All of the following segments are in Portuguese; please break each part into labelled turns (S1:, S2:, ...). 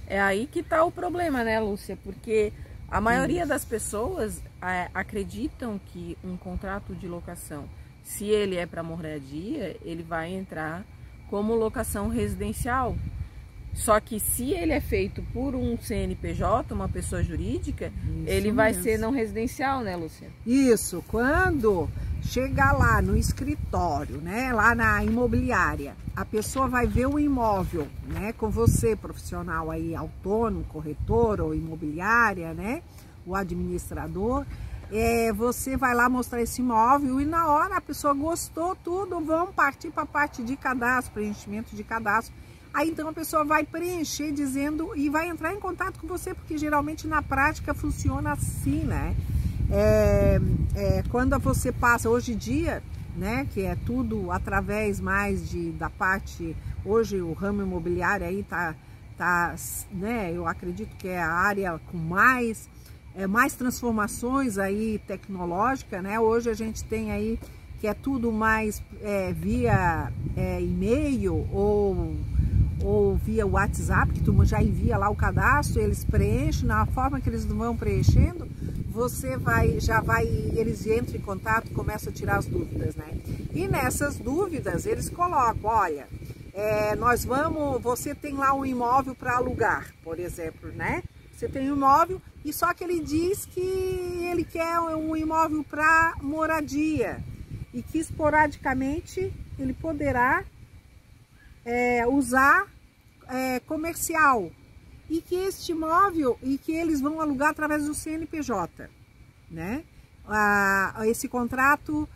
S1: É aí que está o problema, né, Lúcia? Porque a maioria das pessoas acreditam que um contrato de locação, se ele é para moradia, ele vai entrar como locação residencial. Só que se ele é feito por um CNPJ, uma pessoa jurídica, ele vai ser não residencial, né, Lúcia?
S2: Isso, quando chegar lá no escritório, né, lá na imobiliária, a pessoa vai ver o imóvel, né, com você, profissional aí, autônomo, corretor ou imobiliária, né, o administrador, você vai lá mostrar esse imóvel e na hora a pessoa gostou tudo, vão partir para a parte de cadastro, preenchimento de cadastro. Aí então a pessoa vai preencher dizendo e vai entrar em contato com você, porque geralmente na prática funciona assim, né? Quando você passa hoje em dia, né, que é tudo através mais da parte, hoje o ramo imobiliário aí tá, né, eu acredito que é a área com mais transformações aí tecnológicas, né? Hoje a gente tem aí que é tudo mais via e-mail ou via WhatsApp, que tu já envia lá o cadastro, eles preenchem, na forma que eles vão preenchendo, eles entram em contato, começam a tirar as dúvidas, né? E nessas dúvidas eles colocam, olha, você tem lá um imóvel para alugar, por exemplo, né? Você tem um imóvel e só que ele diz que ele quer um imóvel para moradia e que esporadicamente ele poderá usar comercial e que este imóvel e que eles vão alugar através do CNPJ, né? Esse contrato,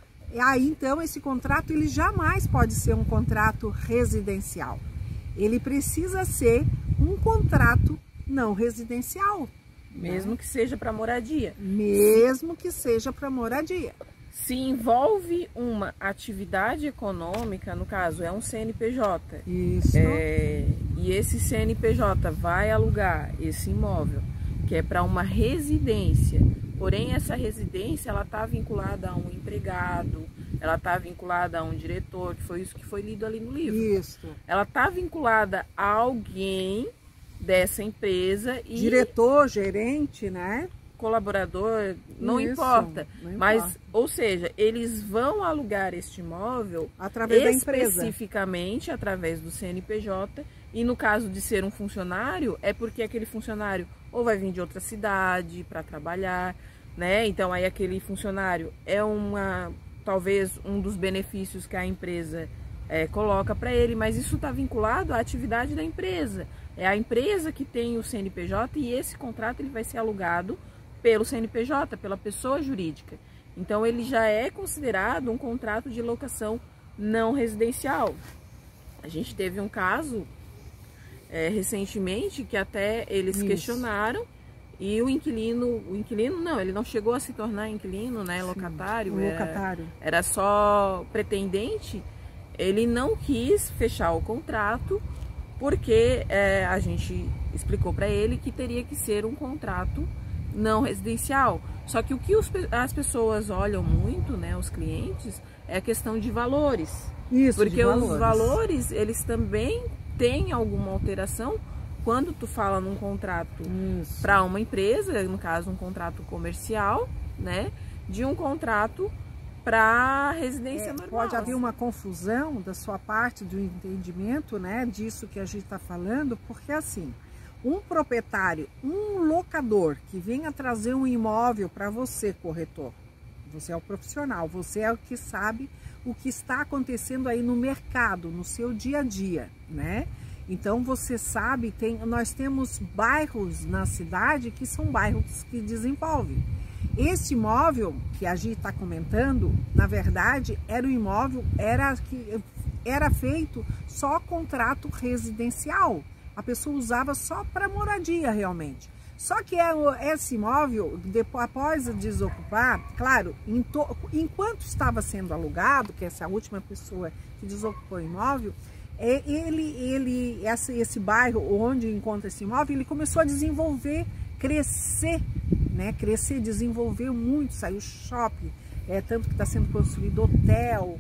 S2: então esse contrato ele jamais pode ser um contrato residencial. Ele precisa ser um contrato não residencial,
S1: mesmo que seja para moradia.
S2: Mesmo que seja para moradia.
S1: Se envolve uma atividade econômica, no caso é um CNPJ.
S2: Isso.
S1: E esse CNPJ vai alugar esse imóvel, que é para uma residência. Porém, essa residência ela está vinculada a um empregado, ela está vinculada a um diretor, que foi isso que foi lido ali no livro.
S2: Isso. Ela
S1: está vinculada a alguém dessa empresa e
S2: diretor, gerente, né?
S1: Colaborador, não importa. Mas, ou seja, eles vão alugar este imóvel
S2: através da empresa,
S1: especificamente através do CNPJ. E no caso de ser um funcionário, é porque aquele funcionário ou vai vir de outra cidade para trabalhar, né? Então aí aquele funcionário é talvez um dos benefícios que a empresa coloca para ele, mas isso está vinculado à atividade da empresa. É a empresa que tem o CNPJ e esse contrato ele vai ser alugado pelo CNPJ, pela pessoa jurídica. Então ele já é considerado um contrato de locação não residencial. A gente teve um caso recentemente que até eles questionaram e o inquilino não, ele não chegou a se tornar inquilino, né, locatário, era só pretendente. Ele não quis fechar o contrato porque a gente explicou para ele que teria que ser um contrato não residencial. Só que o que as pessoas olham muito, né, os clientes, é a questão de valores.
S2: Isso,
S1: porque os valores, eles também têm alguma alteração quando tu fala num contrato para uma empresa, no caso um contrato comercial, né, de um contrato para residência normal.
S2: Pode haver uma confusão da sua parte do entendimento, né, disso que a gente está falando, porque assim, um proprietário, um locador que venha trazer um imóvel para você, corretor, você é o profissional, você é o que sabe o que está acontecendo aí no mercado, no seu dia a dia, né? Então você sabe, nós temos bairros na cidade que são bairros que desenvolvem. Esse imóvel que a gente está comentando, na verdade, era um imóvel, era feito só contrato residencial. A pessoa usava só para moradia realmente. Só que esse imóvel, após desocupar, claro, enquanto estava sendo alugado, que essa última pessoa que desocupou o imóvel, esse bairro onde encontra esse imóvel, ele começou a desenvolver, crescer, né? Crescer, desenvolver muito, saiu shopping, tanto que está sendo construído hotel,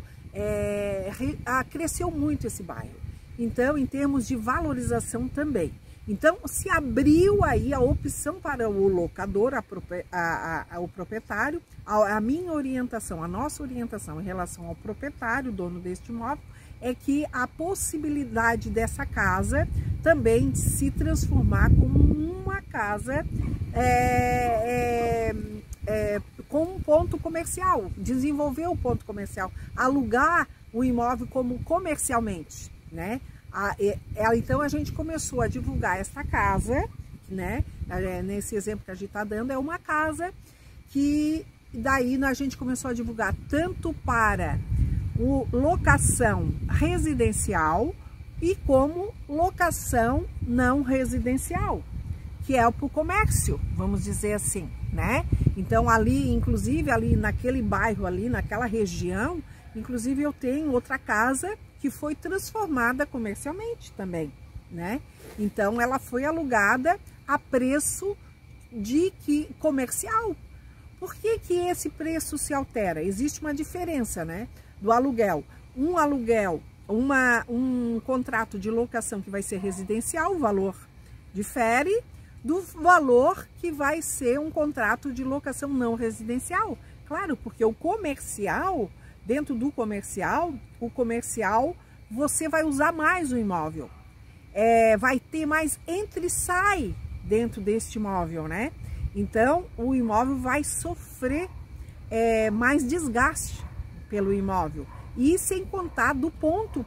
S2: cresceu muito esse bairro. Então, em termos de valorização também. Então, se abriu aí a opção para o locador, o proprietário, a minha orientação, a nossa orientação em relação ao proprietário, dono deste imóvel, é que a possibilidade dessa casa também se transformar como uma casa com um ponto comercial, desenvolver o ponto comercial, alugar o imóvel como comercialmente, né? Então a gente começou a divulgar esta casa, né? Nesse exemplo que a gente está dando, é uma casa que daí a gente começou a divulgar tanto para locação residencial e como locação não residencial, que é para o comércio, vamos dizer assim, né? Então ali, inclusive ali naquele bairro ali, naquela região, inclusive eu tenho outra casa que foi transformada comercialmente também, né? Então ela foi alugada a preço de comercial. Por que esse preço se altera? Existe uma diferença, né? Do aluguel. Um contrato de locação que vai ser residencial, o valor difere do valor que vai ser um contrato de locação não residencial. Claro, porque o comercial, dentro do comercial, você vai usar mais o imóvel. Vai ter mais entra e sai dentro deste imóvel, né? Então, o imóvel vai sofrer mais desgaste pelo imóvel. E sem contar do ponto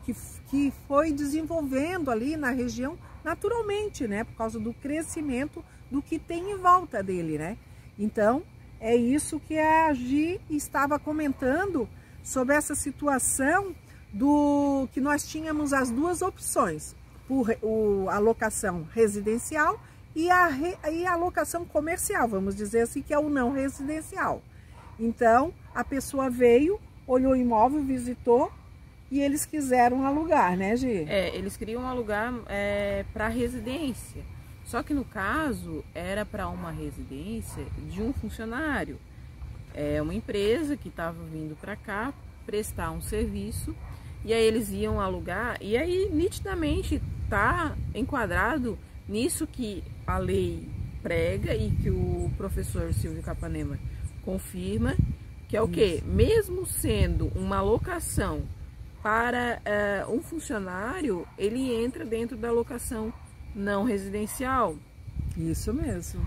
S2: que foi desenvolvendo ali na região naturalmente, né? Por causa do crescimento do que tem em volta dele, né? Então, é isso que a Gi estava comentando sobre essa situação que nós tínhamos as duas opções, a locação residencial e a locação comercial, vamos dizer assim, que é o não residencial. Então, a pessoa veio, olhou o imóvel, visitou e eles quiseram alugar, né, Gi?
S1: Eles queriam alugar para residência, só que no caso era para uma residência de um funcionário. Uma empresa que estava vindo para cá prestar um serviço. E aí eles iam alugar, e aí nitidamente está enquadrado nisso que a lei prega e que o professor Silvio Capanema confirma, que é o quê? Mesmo sendo uma locação para um funcionário, ele entra dentro da locação não residencial.
S2: Isso mesmo.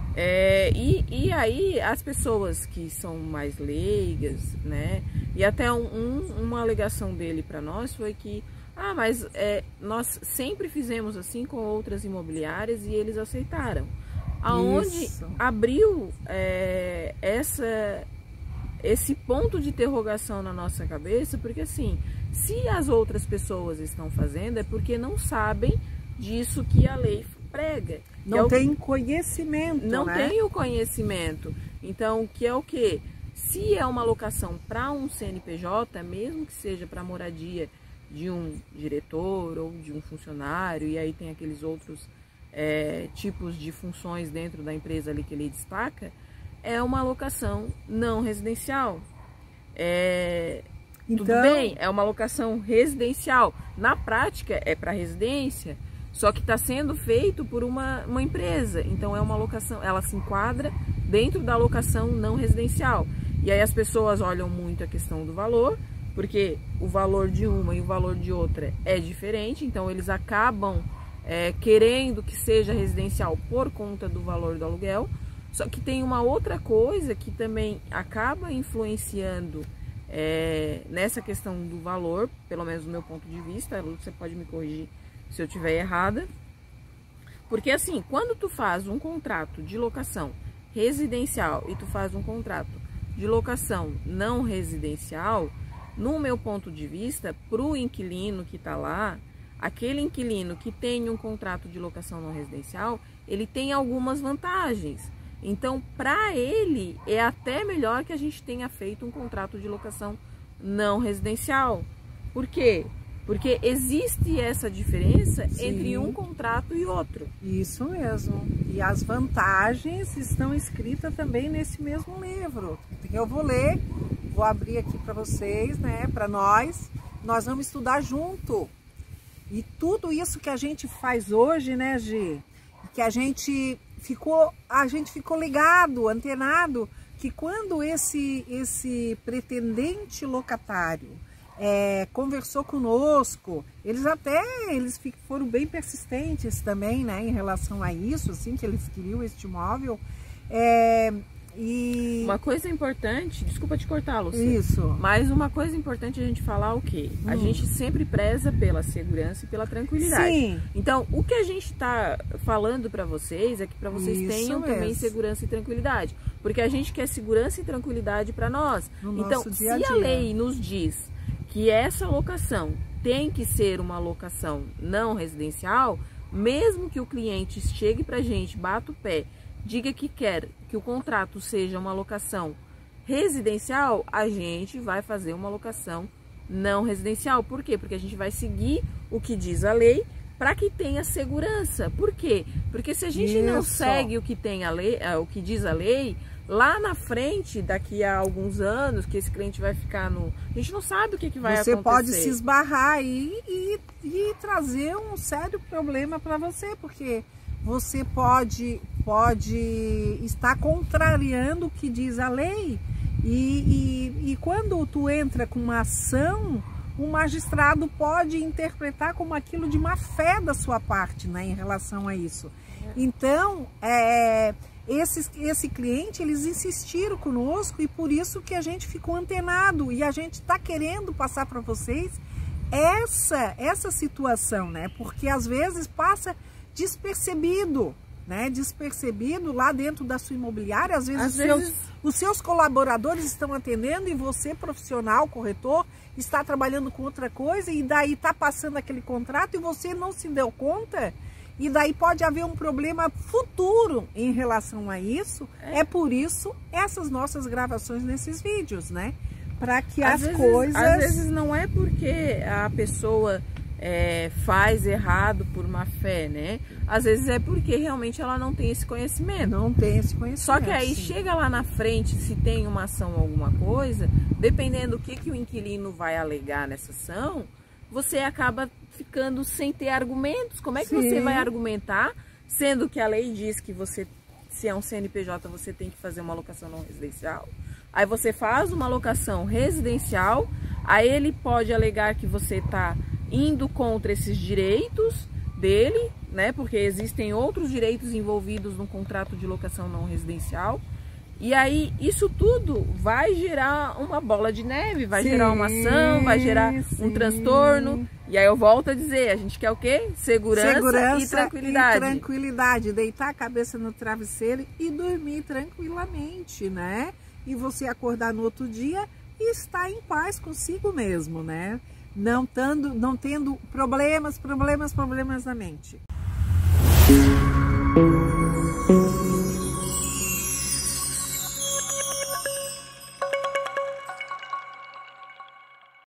S1: E aí as pessoas que são mais leigas, né? E até uma alegação dele para nós foi que, mas nós sempre fizemos assim com outras imobiliárias e eles aceitaram. Aonde abriu esse ponto de interrogação na nossa cabeça, porque assim, se as outras pessoas estão fazendo é porque não sabem disso que a lei prega.
S2: Não tem conhecimento,
S1: não
S2: né?
S1: tem o conhecimento. Então, que é o quê? Se é uma locação para um CNPJ, mesmo que seja para moradia de um diretor ou de um funcionário, e aí tem aqueles outros tipos de funções dentro da empresa ali que ele destaca, é uma locação não residencial. Tudo bem, é uma locação residencial. Na prática é para residência, só que está sendo feito por uma empresa. Então é uma locação, ela se enquadra dentro da locação não residencial. E aí as pessoas olham muito a questão do valor, porque o valor de uma e o valor de outra é diferente. Então eles acabam querendo que seja residencial por conta do valor do aluguel. Só que tem uma outra coisa que também acaba influenciando nessa questão do valor, pelo menos do meu ponto de vista. Você pode me corrigir se eu estiver errada, porque assim, quando tu faz um contrato de locação residencial e tu faz um contrato de locação não residencial, no meu ponto de vista, para o inquilino que está lá, aquele inquilino que tem um contrato de locação não residencial, ele tem algumas vantagens. Então, para ele, é até melhor que a gente tenha feito um contrato de locação não residencial. Por quê? Porque existe essa diferença entre um contrato e outro.
S2: Isso mesmo. E as vantagens estão escritas também nesse mesmo livro. Eu vou ler, vou abrir aqui para vocês, né? Para nós vamos estudar junto. E tudo isso que a gente faz hoje, né, Gi? que a gente ficou ligado, antenado, que quando esse pretendente locatário conversou conosco, eles foram bem persistentes também, né, em relação a isso, assim, que eles queriam este imóvel. E
S1: uma coisa importante, desculpa te cortar, Lúcia.
S2: Isso.
S1: Mas uma coisa importante a gente falar o quê? A gente sempre preza pela segurança e pela tranquilidade.
S2: Sim.
S1: Então, o que a gente está falando para vocês é que para vocês tenham também segurança e tranquilidade. Porque a gente quer segurança e tranquilidade para nós. Então, se a lei nos diz que essa locação tem que ser uma locação não residencial, mesmo que o cliente chegue para a gente, bata o pé, diga que quer que o contrato seja uma locação residencial, a gente vai fazer uma locação não residencial. Por quê? Porque a gente vai seguir o que diz a lei para que tenha segurança. Por quê? Porque se a gente não segue o que tem a lei, o que diz a lei, lá na frente, daqui a alguns anos, que esse cliente vai ficar no... A gente não sabe o que vai acontecer.
S2: Você pode se esbarrar aí e trazer um sério problema para você, porque você pode estar contrariando o que diz a lei. E quando tu entra com uma ação, o magistrado pode interpretar como aquilo de má fé da sua parte, né, em relação a isso. Então, esse cliente, eles insistiram conosco e por isso que a gente ficou antenado e a gente está querendo passar para vocês essa situação, né? Porque às vezes passa despercebido, né? Despercebido lá dentro da sua imobiliária, às vezes os seus colaboradores estão atendendo e você, profissional, corretor, está trabalhando com outra coisa e daí está passando aquele contrato e você não se deu conta. E daí pode haver um problema futuro em relação a isso. É por isso essas nossas gravações nesses vídeos, né? Para que às
S1: vezes não é porque a pessoa faz errado por má fé, né? Às vezes é porque realmente ela não tem esse conhecimento.
S2: Não tem esse conhecimento.
S1: Só que aí chega lá na frente, se tem uma ação ou alguma coisa, dependendo do que o inquilino vai alegar nessa ação, você acaba ficando sem ter argumentos. Como é que você vai argumentar, sendo que a lei diz que você, se é um CNPJ, você tem que fazer uma locação não residencial? Aí você faz uma locação residencial, aí ele pode alegar que você está indo contra esses direitos dele, né? Porque existem outros direitos envolvidos no contrato de locação não residencial. E aí, isso tudo vai gerar uma bola de neve, vai gerar uma ação, vai gerar um transtorno. E aí eu volto a dizer, a gente quer o quê? Segurança e tranquilidade.
S2: E tranquilidade, deitar a cabeça no travesseiro e dormir tranquilamente, né? E você acordar no outro dia e estar em paz consigo mesmo, né? Não tendo problemas na mente.